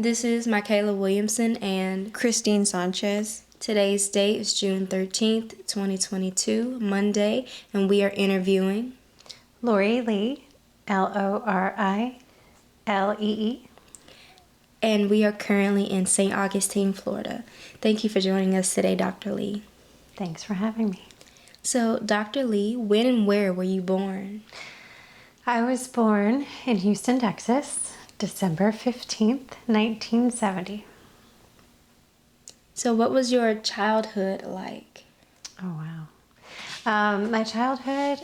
This is Mykayla Williamson and Christine Sanchez. Today's date is June 13th, 2022, Monday, and we are interviewing Lori Lee, Lorie. And we are currently in St. Augustine, Florida. Thank you for joining us today, Dr. Lee. Thanks for having me. So, Dr. Lee, when and where were you born? I was born in Houston, Texas, December 15th, 1970. So, what was your childhood like? Oh, wow. My childhood,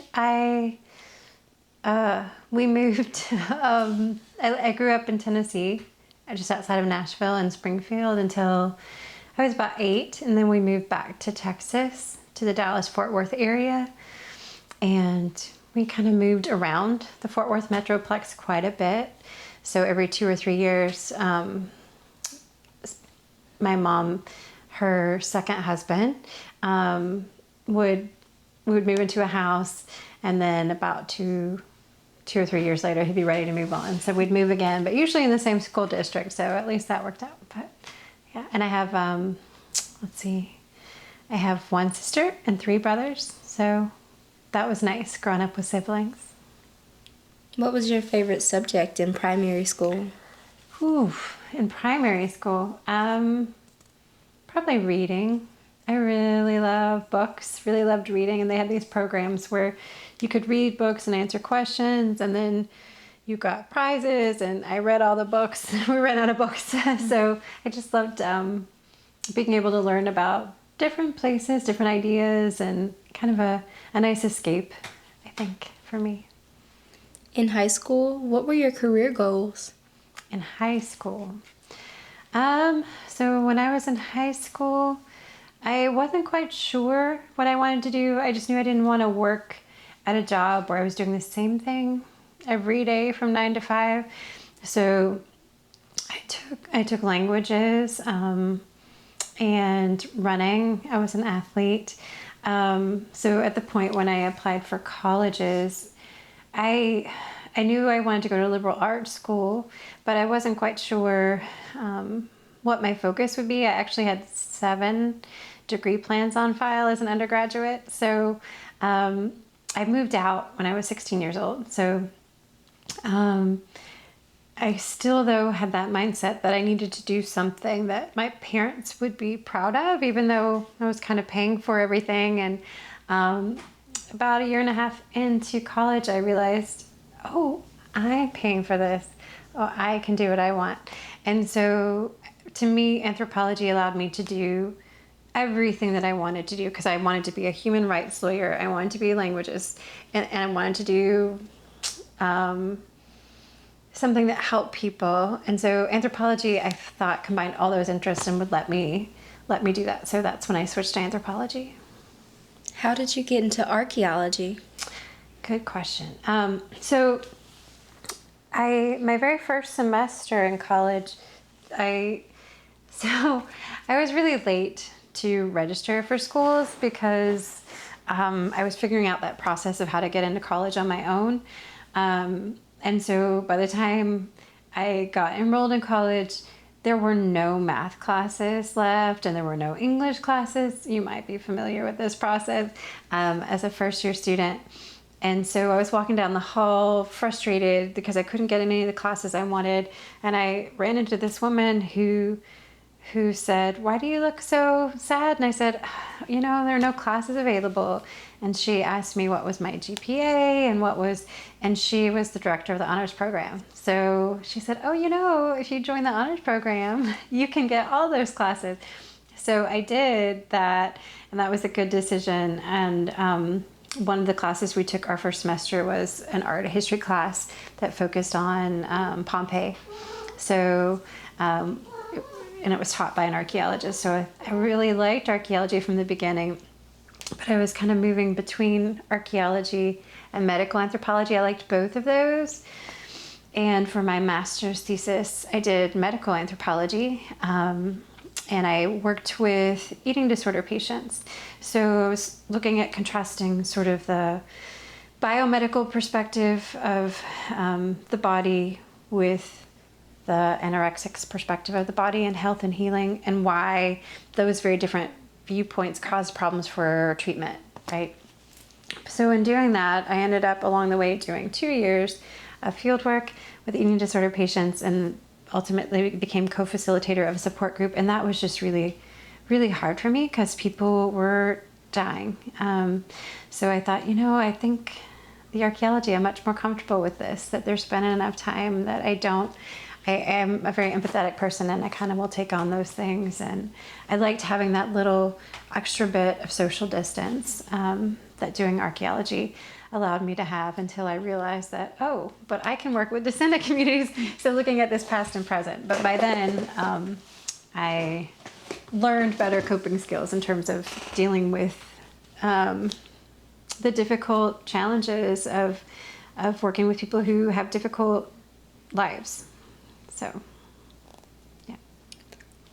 we moved, I grew up in Tennessee, just outside of Nashville and Springfield until I was about 8. And then we moved back to Texas, to the Dallas-Fort Worth area. And we kind of moved around the Fort Worth Metroplex quite a bit. So every 2 or 3 years, my mom, her second husband, would move into a house, and then about two or 3 years later, he'd be ready to move on. So we'd move again, but usually in the same school district. So at least that worked out. But yeah, and I have, I have 1 sister and 3 brothers. So that was nice growing up with siblings. What was your favorite subject in primary school? In primary school, probably reading. I really love books, really loved reading, and they had these programs where you could read books and answer questions, and then you got prizes, and I read all the books. We ran out of books, so I just loved being able to learn about different places, different ideas, and kind of a nice escape, I think, for me. In high school, what were your career goals? In high school? So when I was in high school, I wasn't quite sure what I wanted to do. I just knew I didn't want to work at a job where I was doing the same thing every day from 9 to 5. So I took languages and running. I was an athlete. So at the point when I applied for colleges, I knew I wanted to go to liberal arts school, but I wasn't quite sure what my focus would be. I actually had 7 degree plans on file as an undergraduate. So I moved out when I was 16 years old. So I still, though, had that mindset that I needed to do something that my parents would be proud of, even though I was kind of paying for everything. And about 1.5 years into college, I realized, oh, I'm paying for this. Oh, I can do what I want. And so to me, anthropology allowed me to do everything that I wanted to do, because I wanted to be a human rights lawyer. I wanted to be a languagist, and I wanted to do something that helped people. And so anthropology, I thought, combined all those interests and would let me do that. So that's when I switched to anthropology. How did you get into archaeology? Good question. So my very first semester in college, I was really late to register for schools because I was figuring out that process of how to get into college on my own. And so by the time I got enrolled in college, there were no math classes left, and there were no English classes. You might be familiar with this process as a first-year student. And so I was walking down the hall frustrated because I couldn't get in any of the classes I wanted. And I ran into this woman who said, "Why do you look so sad?" And I said, there are no classes available. And she asked me what was my GPA and she was the director of the honors program. So she said, "Oh, if you join the honors program, you can get all those classes." So I did that, and that was a good decision. And one of the classes we took our first semester was an art history class that focused on Pompeii. So, and it was taught by an archaeologist. So I really liked archaeology from the beginning, but I was kind of moving between archaeology and medical anthropology. I liked both of those. And for my master's thesis, I did medical anthropology. And I worked with eating disorder patients. So I was looking at contrasting sort of the biomedical perspective of the body with the anorexics perspective of the body and health and healing, and why those very different viewpoints caused problems for treatment, right? So in doing that, I ended up along the way doing 2 years of field work with eating disorder patients, and ultimately became co-facilitator of a support group. And that was just really, really hard for me because people were dying. So I thought, I think the archaeology, I'm much more comfortable with this, that there's been enough time that I am a very empathetic person, and I kind of will take on those things. And I liked having that little extra bit of social distance that doing archaeology allowed me to have, until I realized that, but I can work with descendant communities. So looking at this past and present. But by then, I learned better coping skills in terms of dealing with the difficult challenges of working with people who have difficult lives. So, yeah.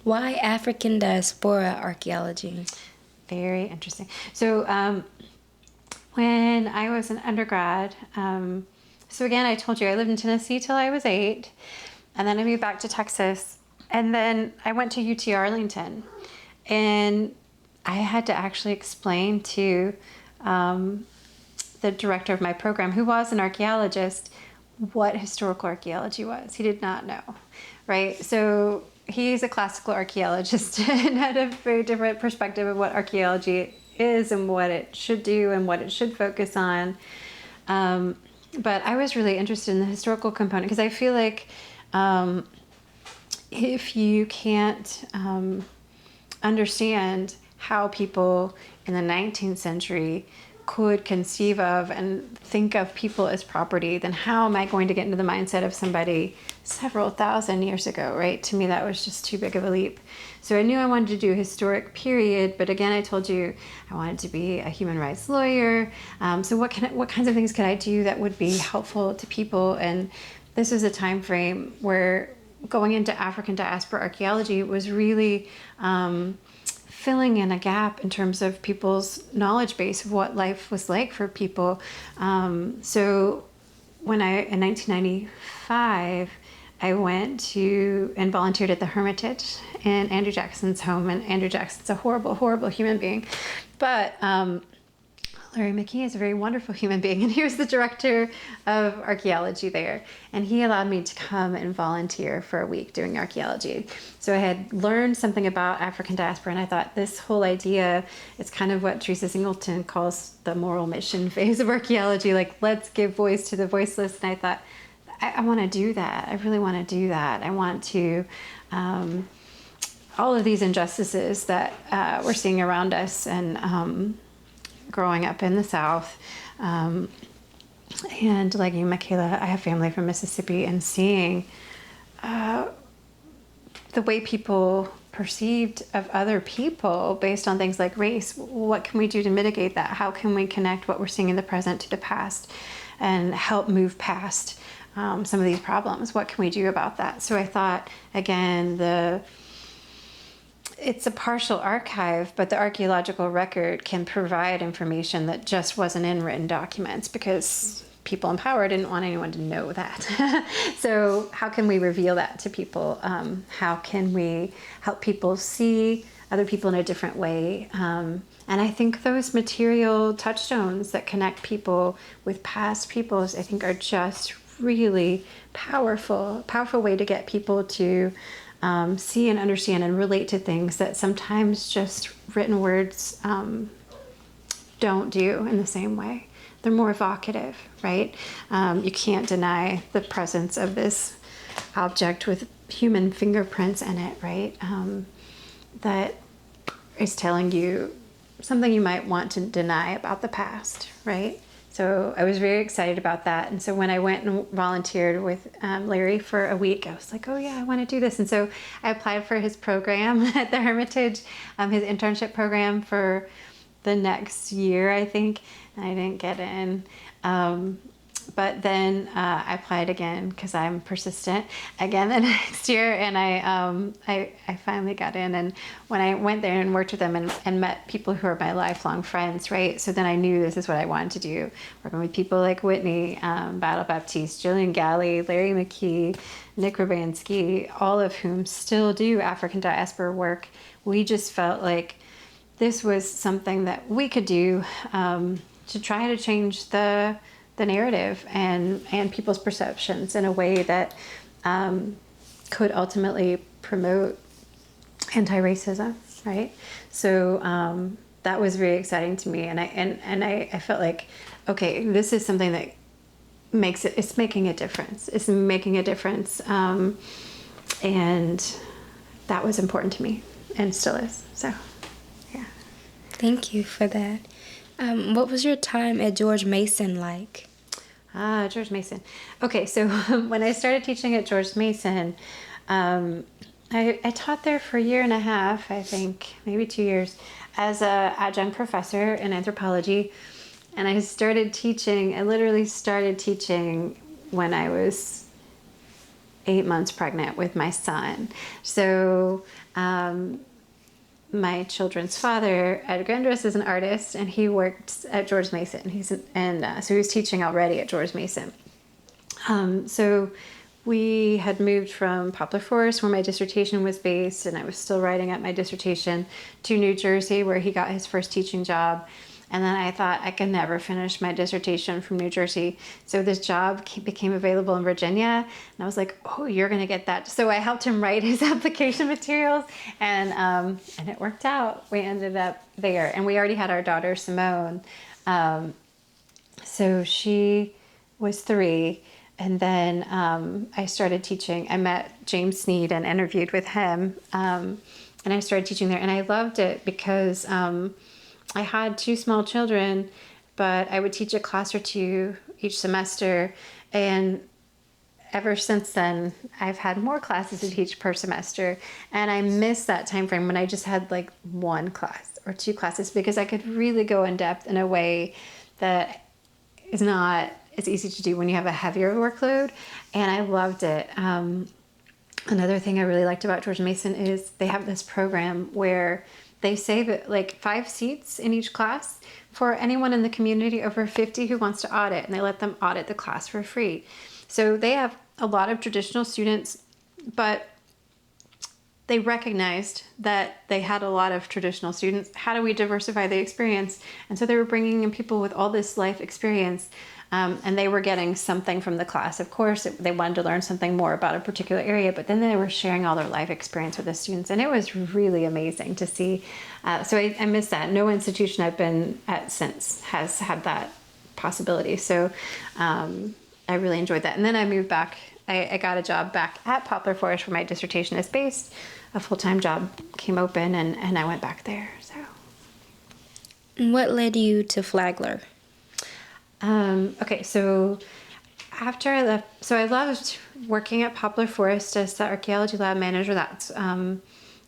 Why African diaspora archaeology? Very interesting. So, when I was an undergrad, so again, I told you I lived in Tennessee till I was 8, and then I moved back to Texas, and then I went to UT Arlington, and I had to actually explain to the director of my program, who was an archaeologist, what historical archaeology was. He did not know, right? So he's a classical archaeologist and had a very different perspective of what archaeology is and what it should do and what it should focus on. But I was really interested in the historical component, because I feel like if you can't understand how people in the 19th century could conceive of and think of people as property, then how am I going to get into the mindset of somebody several thousand years ago, right? To me, that was just too big of a leap. So I knew I wanted to do a historic period, but again, I told you I wanted to be a human rights lawyer. So what kinds of things could I do that would be helpful to people? And this was a time frame where going into African diaspora archaeology was really filling in a gap in terms of people's knowledge base of what life was like for people. So when in 1995, I went to and volunteered at the Hermitage in Andrew Jackson's home. And Andrew Jackson's a horrible, horrible human being. But Larry McKee is a very wonderful human being, and he was the director of archaeology there. And he allowed me to come and volunteer for a week doing archaeology. So I had learned something about African diaspora, and I thought this whole idea is kind of what Teresa Singleton calls the moral mission phase of archaeology. Like, let's give voice to the voiceless. And I thought, I want to do that. I really want to do that. I want to, all of these injustices that we're seeing around us, and growing up in the South, and like you, Mykayla, I have family from Mississippi, and seeing the way people perceived of other people based on things like race. What can we do to mitigate that? How can we connect what we're seeing in the present to the past and help move past some of these problems? What can we do about that? So I thought, again, it's a partial archive, but the archaeological record can provide information that just wasn't in written documents, because people in power didn't want anyone to know that. So how can we reveal that to people? How can we help people see other people in a different way? And I think those material touchstones that connect people with past peoples, I think, are just really powerful way to get people to see and understand and relate to things that sometimes just written words don't do in the same way. They're more evocative, right? You can't deny the presence of this object with human fingerprints in it, right? That is telling you something you might want to deny about the past, right? So I was very excited about that. And so when I went and volunteered with Larry for a week, I was like, oh yeah, I want to do this. And so I applied for his program at the Hermitage, his internship program for the next year, I think. And I didn't get in. But then I applied again because I'm persistent again the next year, and I finally got in. And when I went there and worked with them and met people who are my lifelong friends, right? So then I knew this is what I wanted to do, working with people like Whitney, Battle Baptiste, Jillian Galley, Larry McKee, Nick Rubansky, all of whom still do African diaspora work. We just felt like this was something that we could do to try to change the narrative and people's perceptions in a way that could ultimately promote anti-racism, right? So that was very exciting to me, and I felt like, okay, this is something that it's making a difference. It's making a difference, and that was important to me, and still is. So, yeah. Thank you for that. What was your time at George Mason like? George Mason. Okay, so when I started teaching at George Mason, I taught there for a year and a half, I think, maybe 2 years, as a adjunct professor in anthropology. And I literally started teaching when I was 8 months pregnant with my son. So my children's father, Ed Grandress, is an artist, and he worked at George Mason. So he was teaching already at George Mason. So we had moved from Poplar Forest, where my dissertation was based, and I was still writing up my dissertation, to New Jersey, where he got his first teaching job. And then I thought I could never finish my dissertation from New Jersey. So this job became available in Virginia. And I was like, oh, you're going to get that. So I helped him write his application materials, and it worked out. We ended up there. And we already had our daughter, Simone. So she was 3. And then I started teaching. I met James Sneed and interviewed with him. And I started teaching there. And I loved it because I had 2 small children, but I would teach a class or 2 each semester. And ever since then, I've had more classes to teach per semester. And I miss that time frame when I just had like 1 class or 2 classes, because I could really go in depth in a way that is not as easy to do when you have a heavier workload. And I loved it. Another thing I really liked about George Mason is they have this program where they save like 5 seats in each class for anyone in the community over 50 who wants to audit, and they let them audit the class for free. So they have a lot of traditional students, but they recognized that they had a lot of traditional students. How do we diversify the experience? And so they were bringing in people with all this life experience, and they were getting something from the class. Of course, they wanted to learn something more about a particular area, but then they were sharing all their life experience with the students, and it was really amazing to see. So I miss that. No institution I've been at since has had that possibility. So I really enjoyed that. And then I moved back. I got a job back at Poplar Forest, where my dissertation is based. A full-time job came open, and I went back there. So. What led you to Flagler? Okay, so after I left, so I loved working at Poplar Forest as the archaeology lab manager. That's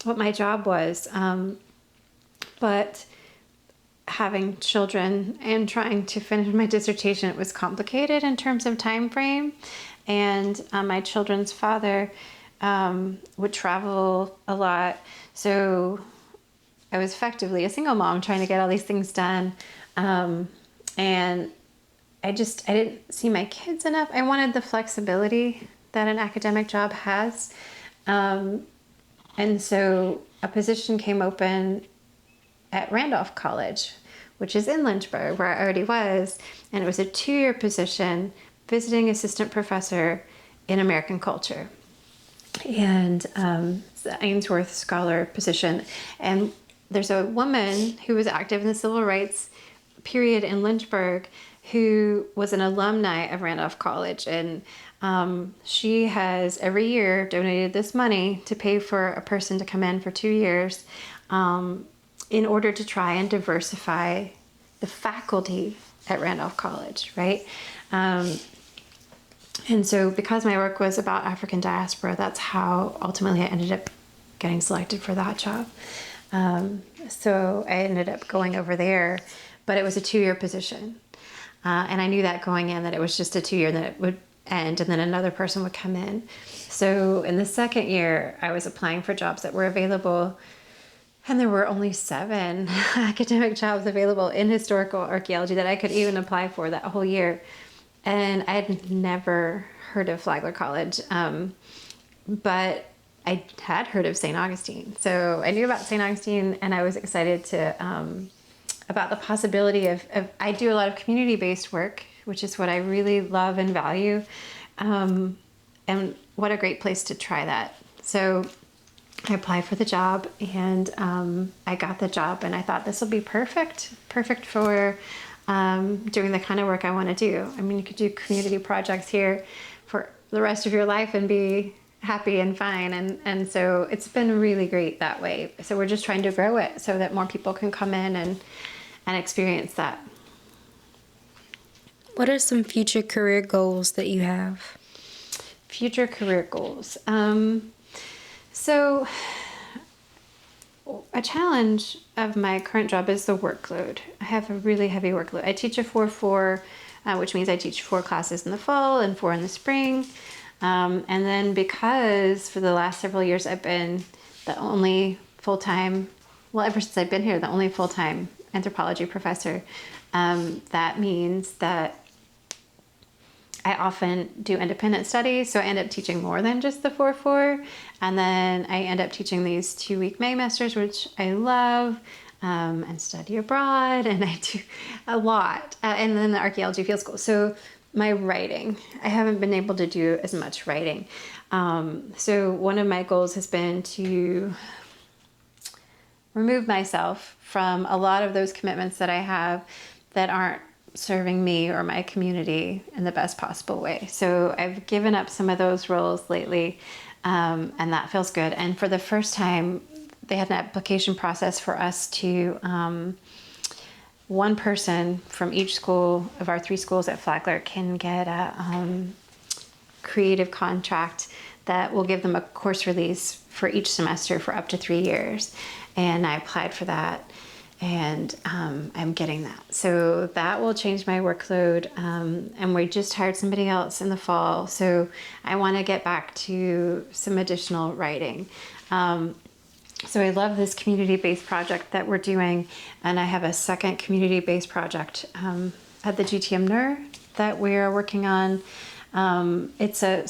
what my job was. But having children and trying to finish my dissertation, it was complicated in terms of time frame. And my children's father would travel a lot. So I was effectively a single mom trying to get all these things done. And I didn't see my kids enough. I wanted the flexibility that an academic job has. And so a position came open at Randolph College, which is in Lynchburg, where I already was. And it was a 2-year position, visiting assistant professor in American culture. And it's the Ainsworth Scholar position. And there's a woman who was active in the civil rights period in Lynchburg who was an alumni of Randolph College. And she has every year donated this money to pay for a person to come in for 2 years in order to try and diversify the faculty at Randolph College, right? And so because my work was about African diaspora, that's how ultimately I ended up getting selected for that job. So I ended up going over there, but it was a 2-year position. And I knew that going in, that it was just a 2-year, that it would end, and then another person would come in. So in the second year, I was applying for jobs that were available, and there were only 7 academic jobs available in historical archaeology that I could even apply for that whole year. And I had never heard of Flagler College, but I had heard of St. Augustine. So I knew about St. Augustine, and I was excited about the possibility of I do a lot of community-based work, which is what I really love and value. And what a great place to try that. So I applied for the job, and I got the job, and I thought this will be perfect for doing the kind of work I want to do. I mean, you could do community projects here for the rest of your life and be happy and fine. And so it's been really great that way. So we're just trying to grow it so that more people can come in and experience that. What are some future career goals that you have? Future career goals. So a challenge of my current job is the workload. I have a really heavy workload. I teach a 4-4, which means I teach 4 classes in the fall and 4 in the spring. And then because for the last several years I've been the only full-time, well, ever since I've been here, the only full-time anthropology professor, that means that I often do independent studies, so I end up teaching more than just the 4-4, and then I end up teaching these 2-week Maymasters, which I love, and study abroad, and I do a lot, and then the archaeology field school. So my writing, I haven't been able to do as much writing. So one of my goals has been to remove myself from a lot of those commitments that I have that aren't serving me or my community in the best possible way. So I've given up some of those roles lately, and that feels good. And for the first time, they had an application process for us to, one person from each school of our 3 schools at Flagler can get a creative contract that will give them a course release for each semester for up to 3 years. And I applied for that, and I'm getting that. So that will change my workload, and we just hired somebody else in the fall. So I want to get back to some additional writing. So I love this community-based project that we're doing, and I have a second community-based project at the GTM NER that we are working on. It's a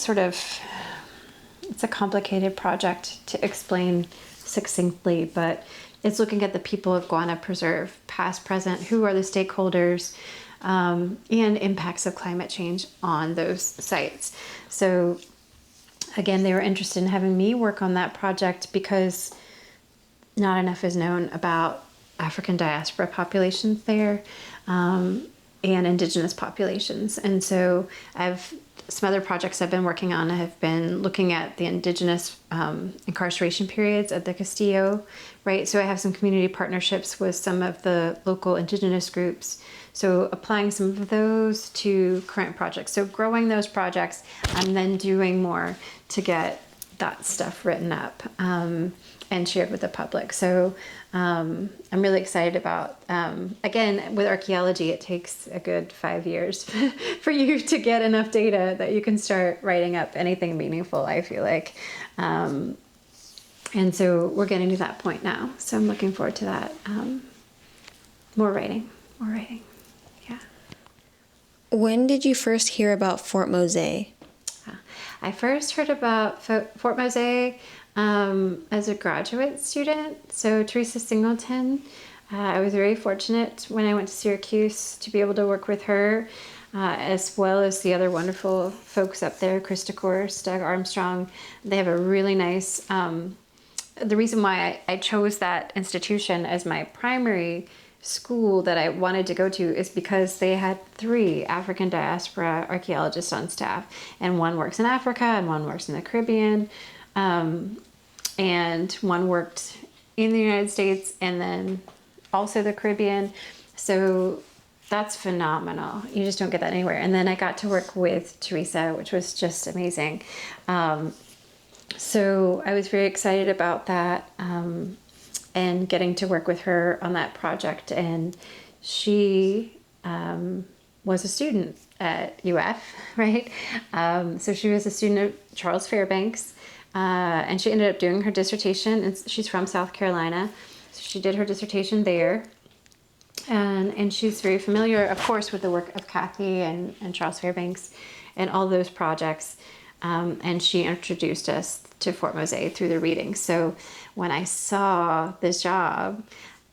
complicated project to explain succinctly, but it's looking at the people of Guana Preserve, past, present, who are the stakeholders, and impacts of climate change on those sites. So again, they were interested in having me work on that project because not enough is known about African diaspora populations there, and indigenous populations. And so some other projects I've been working on have been looking at the indigenous incarceration periods at the Castillo, right? So I have some community partnerships with some of the local indigenous groups. So applying some of those to current projects. So growing those projects and then doing more to get that stuff written up and shared with the public. So I'm really excited about, again, with archaeology, it takes a good 5 years for you to get enough data that you can start writing up anything meaningful, I feel like. And so we're getting to that point now. So I'm looking forward to that. More writing. Yeah. When did you first hear about Fort Mose? I first heard about Fort Mose as a graduate student. So Teresa Singleton, I was very fortunate when I went to Syracuse to be able to work with her, as well as the other wonderful folks up there, Krista Kors, Doug Armstrong. They have a really nice, the reason why I chose that institution as my primary school that I wanted to go to is because they had 3 African diaspora archaeologists on staff, and one works in Africa and one works in the Caribbean, and one worked in the United States and then also the Caribbean. So that's phenomenal. You just don't get that anywhere. And then I got to work with Teresa, which was just amazing. So I was very excited about that, and getting to work with her on that project. And she was a student at UF, right? So she was a student of Charles Fairbanks, and she ended up doing her dissertation, and she's from South Carolina. So she did her dissertation there. And she's very familiar, of course, with the work of Kathy and Charles Fairbanks and all those projects. And she introduced us to Fort Mose through the reading. So when I saw this job,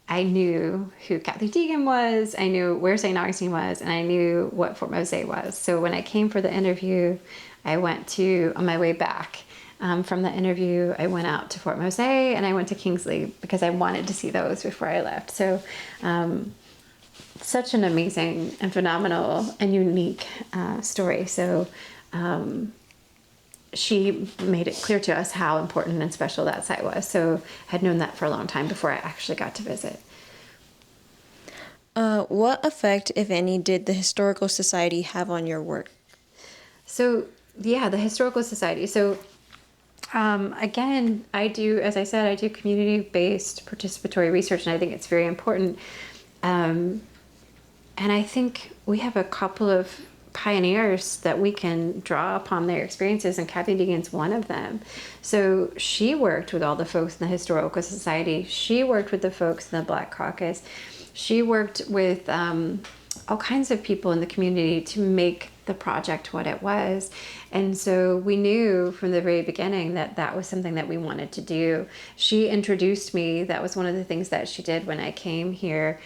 I knew who Kathy Deegan was, I knew where St. Augustine was, and I knew what Fort Mose was. So when I came for the interview, I went to, on my way back from the interview, I went out to Fort Mose and I went to Kingsley because I wanted to see those before I left. So such an amazing and phenomenal and unique story. So she made it clear to us how important and special that site was. So I had known that for a long time before I actually got to visit. What effect, if any, did the Historical Society have on your work? So, yeah, the Historical Society. So, again, I do, as I said, I do community-based participatory research, and I think it's very important. And I think we have a couple of pioneers that we can draw upon their experiences, and Kathy Deegan's one of them. So she worked with all the folks in the Historical Society. She worked with the folks in the Black Caucus. She worked with all kinds of people in the community to make the project what it was. And so we knew from the very beginning that that was something that we wanted to do. She introduced me. That was one of the things that she did when I came here.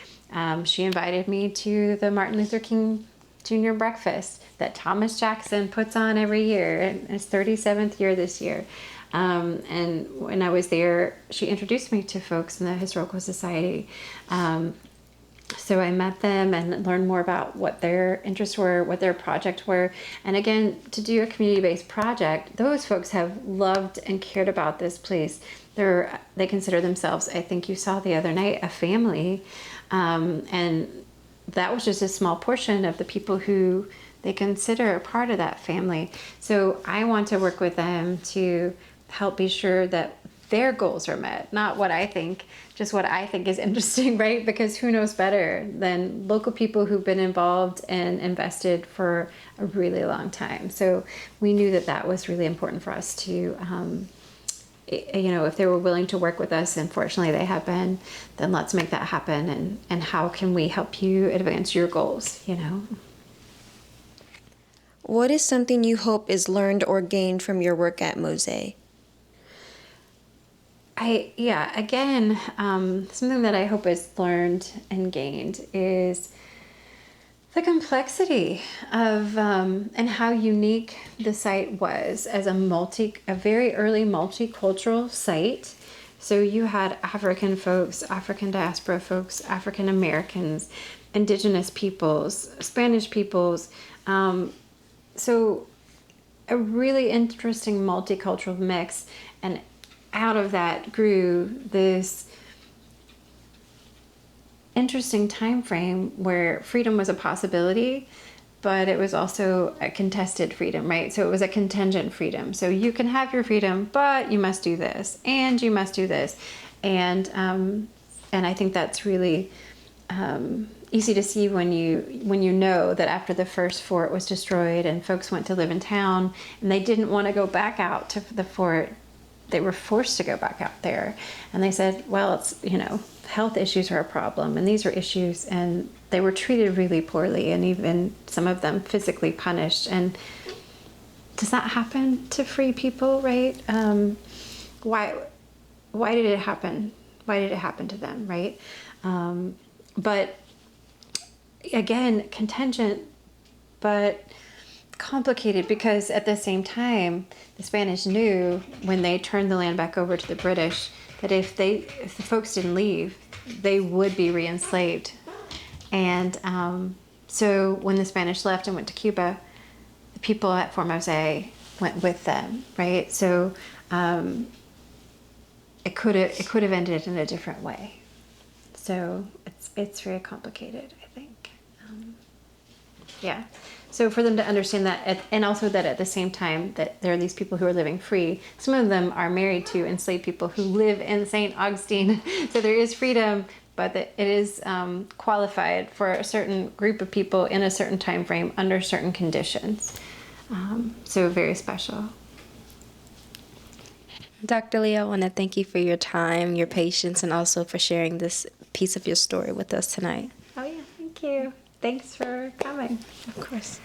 She invited me to the Martin Luther King Jr. breakfast that Thomas Jackson puts on every year, and his 37th year this year. And when I was there, she introduced me to folks in the Historical Society. So I met them and learned more about what their interests were, what their projects were. And again, to do a community-based project, those folks have loved and cared about this place. They consider themselves, I think you saw the other night, a family. And that was just a small portion of the people who they consider a part of that family. So I want to work with them to help be sure that their goals are met, not what I think, just what I think is interesting, right? Because who knows better than local people who've been involved and invested for a really long time. So we knew that that was really important for us to, if they were willing to work with us, and fortunately they have been, then let's make that happen. And how can we help you advance your goals, What is something you hope is learned or gained from your work at Mose? Something that I hope is learned and gained is the complexity of and how unique the site was as a very early multicultural site. So you had African folks, African diaspora folks, African Americans, indigenous peoples, Spanish peoples. So a really interesting multicultural mix, and out of that grew this interesting time frame where freedom was a possibility, but it was also a contested freedom, right? So it was a contingent freedom. So you can have your freedom, but you must do this, and you must do this, and I think that's really easy to see when you know that after the first fort was destroyed and folks went to live in town and they didn't want to go back out to the fort. They were forced to go back out there, and they said, well, it's, health issues are a problem, and these are issues, and they were treated really poorly, and even some of them physically punished. And does that happen to free people, right? Why did it happen? Why did it happen to them, right? But again, contingent, but complicated, because at the same time, the Spanish knew when they turned the land back over to the British that if the folks didn't leave, they would be re-enslaved. And so when the Spanish left and went to Cuba, the people at Fort Mose went with them, right? So it could have ended in a different way. So it's very complicated, I think. So for them to understand that, and also that at the same time that there are these people who are living free. Some of them are married to enslaved people who live in St. Augustine. So there is freedom, but that it is qualified for a certain group of people in a certain time frame under certain conditions. So very special. Dr. Lee, I want to thank you for your time, your patience, and also for sharing this piece of your story with us tonight. Oh yeah, thank you. Thanks for coming. Of course.